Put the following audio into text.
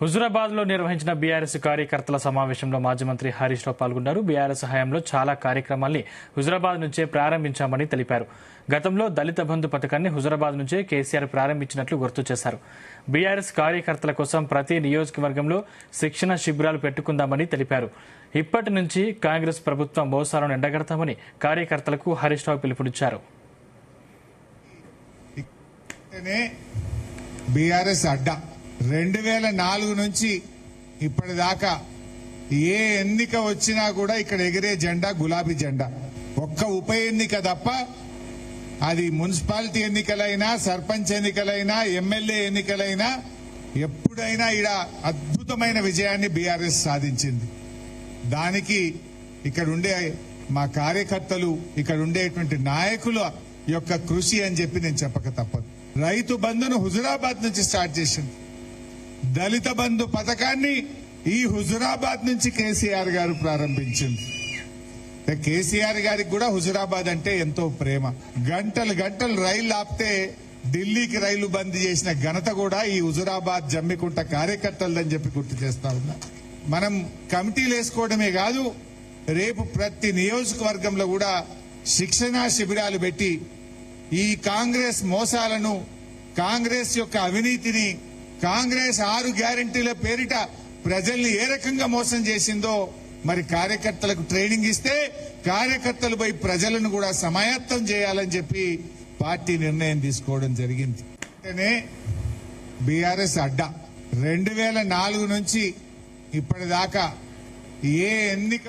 హుజురాబాద్ లో నిర్వహించిన బీఆర్ఎస్ కార్యకర్తల సమావేశంలో మాజీ మంత్రి హరీష్ రావు పాల్గొన్నారు. బీఆర్ఎస్ హయాంలో చాలా కార్యక్రమాల్ని హుజురాబాద్ నుంచే ప్రారంభించామని తెలిపారు. గతంలో దళిత బంధు పథకాన్ని హుజురాబాద్ నుంచే కేసీఆర్ ప్రారంభించినట్లు గుర్తు చేశారు. బీఆర్ఎస్ కార్యకర్తల కోసం ప్రతి నియోజకవర్గంలో శిక్షణ శిబిరాలు పెట్టుకుందామని తెలిపారు. ఇప్పటి నుంచి కాంగ్రెస్ ప్రభుత్వం మోసాలను ఎండగడతామని కార్యకర్తలకు హరీష్ రావు పిలుపునిచ్చారు. బీఆర్ఎస్ అడ్డా 2004 నుంచి ఇప్పటిదాకా ఏ ఎన్నిక వచ్చినా కూడా ఇక్కడ ఎగిరే జెండా గులాబీ జెండా. ఒక్క ఉప ఎన్నిక తప్ప అది మున్సిపాలిటీ ఎన్నికలైనా, సర్పంచ్ ఎన్నికలైనా, ఎమ్మెల్యే ఎన్నికలైనా ఎప్పుడైనా ఈడ అద్భుతమైన విజయాన్ని బీఆర్ఎస్ సాధించింది. దానికి ఇక్కడ ఉండే మా కార్యకర్తలు, ఇక్కడ ఉండేటువంటి నాయకుల యొక్క కృషి అని చెప్పి నేను చెప్పక తప్పదు. రైతు బంధును హుజురాబాద్ నుంచి స్టార్ట్ చేసింది. దళిత బంధు పథకాన్ని ఈ హుజురాబాద్ నుంచి కేసీఆర్ గారు ప్రారంభించింది. కేసీఆర్ గారికి కూడా హుజురాబాద్ అంటే ఎంతో ప్రేమ. గంటలు గంటలు రైలు ఆపితే ఢిల్లీకి రైలు బంద్ చేసిన ఘనత కూడా ఈ హుజురాబాద్ జమ్మికుంట కార్యకర్తలని చెప్పి గుర్తు చేస్తా ఉన్నా. మనం కమిటీలు వేసుకోవడమే కాదు, రేపు ప్రతి నియోజకవర్గంలో కూడా శిక్షణా శిబిరాలు పెట్టి ఈ కాంగ్రెస్ మోసాలను, కాంగ్రెస్ యొక్క అవినీతిని, కాంగ్రెస్ 6 గ్యారెంటీల పేరిట ప్రజల్ని ఏ రకంగా మోసం చేసిందో మరి కార్యకర్తలకు ట్రైనింగ్ ఇస్తే కార్యకర్తలు పోయి ప్రజలను కూడా సమాయత్తం చేయాలని చెప్పి పార్టీ నిర్ణయం తీసుకోవడం జరిగింది. బీఆర్ఎస్ అడ్డా 2004 నుంచి ఇప్పటిదాకా ఏ ఎన్నిక